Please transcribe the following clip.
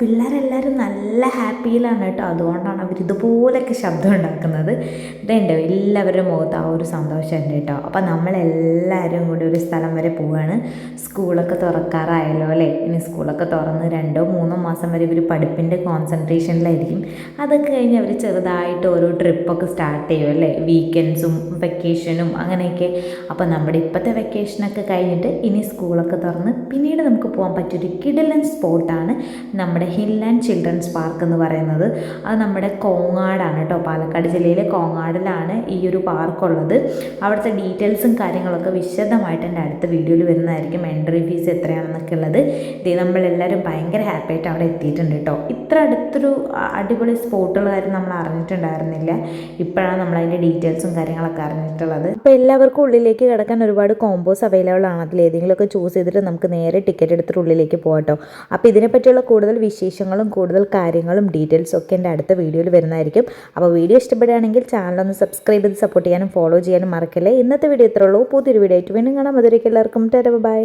പിള്ളേരെല്ലാവരും നല്ല ഹാപ്പിയിലാണ് കേട്ടോ. അതുകൊണ്ടാണ് അവർ ഇതുപോലൊക്കെ ശബ്ദം ഉണ്ടാക്കുന്നത്. ഇതുണ്ടോ എല്ലാവരുടെ മുഖത്ത് ആ ഒരു സന്തോഷമുണ്ട് കേട്ടോ. അപ്പോൾ നമ്മളെല്ലാവരും കൂടി ഒരു സ്ഥലം വരെ പോവുകയാണ്. സ്കൂളൊക്കെ തുറക്കാറായല്ലോ അല്ലേ. ഇനി സ്കൂളൊക്കെ തുറന്ന് 2-3 മാസം വരെ ഇവർ പഠിപ്പിൻ്റെ കോൺസെൻട്രേഷനിലായിരിക്കും. അതൊക്കെ കഴിഞ്ഞ് അവർ ചെറുതായിട്ട് ഓരോ ട്രിപ്പൊക്കെ സ്റ്റാർട്ട് ചെയ്യും അല്ലേ, വീക്കെൻഡ്സും വെക്കേഷനും അങ്ങനെയൊക്കെ. അപ്പോൾ നമ്മുടെ ഇപ്പോഴത്തെ വെക്കേഷനൊക്കെ കഴിഞ്ഞിട്ട് ഇനി സ്കൂളൊക്കെ തുറന്ന് പിന്നീട് നമുക്ക് പോകാൻ പറ്റിയൊരു കിടിലൻ സ്പോട്ടാണ് നമ്മുടെ ഹിൽ ആൻഡ് ചിൽഡ്രൻസ് പാർക്ക് എന്ന് പറയുന്നത്. അത് നമ്മുടെ കോങ്ങാടാണ് കേട്ടോ. പാലക്കാട് ജില്ലയിലെ കോങ്ങാടിലാണ് ഈ ഒരു പാർക്കുള്ളത്. അവിടുത്തെ ഡീറ്റെയിൽസും കാര്യങ്ങളൊക്കെ വിശദമായിട്ട് എൻ്റെ അടുത്ത വീഡിയോയിൽ വരുന്നതായിരിക്കും. എൻട്രി ഫീസ് എത്രയാണെന്നൊക്കെ ഉള്ളത്. ഇത് നമ്മളെല്ലാവരും ഭയങ്കര ഹാപ്പി ആയിട്ട് അവിടെ എത്തിയിട്ടുണ്ട് കേട്ടോ. ഇത്ര അടുത്തൊരു അടിപൊളി സ്പോട്ടുള്ള കാര്യം നമ്മൾ അറിഞ്ഞിട്ടുണ്ടായിരുന്നില്ല. ഇപ്പോഴാണ് നമ്മളതിൻ്റെ ഡീറ്റെയിൽസും കാര്യങ്ങളൊക്കെ അറിഞ്ഞിട്ടുള്ളത്. അപ്പോൾ എല്ലാവർക്കും ഉള്ളിലേക്ക് കിടക്കാൻ ഒരുപാട് കോമ്പോസ് അവൈലബിൾ ആണ്. അതിൽ ഏതെങ്കിലുമൊക്കെ ചൂസ് ചെയ്തിട്ട് നമുക്ക് നേരെ ടിക്കറ്റ് എടുത്തിട്ട് ഉള്ളിലേക്ക് പോകട്ടോ. അപ്പോൾ ഇതിനെപ്പറ്റിയുള്ള കൂടുതൽ വിശേഷങ്ങളും കൂടുതൽ കാര്യങ്ങളും ഡീറ്റെയിൽസും ഒക്കെ എൻ്റെ അടുത്ത വീഡിയോയിൽ വരുന്നതായിരിക്കും. അപ്പോൾ വീഡിയോ ഇഷ്ടപ്പെടുകയാണെങ്കിൽ ചാനലൊന്ന് സബ്സ്ക്രൈബ് ചെയ്ത് സപ്പോർട്ട് ചെയ്യാനും ഫോളോ ചെയ്യാനും മറക്കല്ലേ. ഇന്നത്തെ വീഡിയോ ഇത്രേ ഉള്ളൂ. പുതിയൊരു വീഡിയോ ആയിട്ട് വീണ്ടും കാണാം. അതുവരേക്കും എല്ലാവർക്കും ടാറ്റാ ബൈ.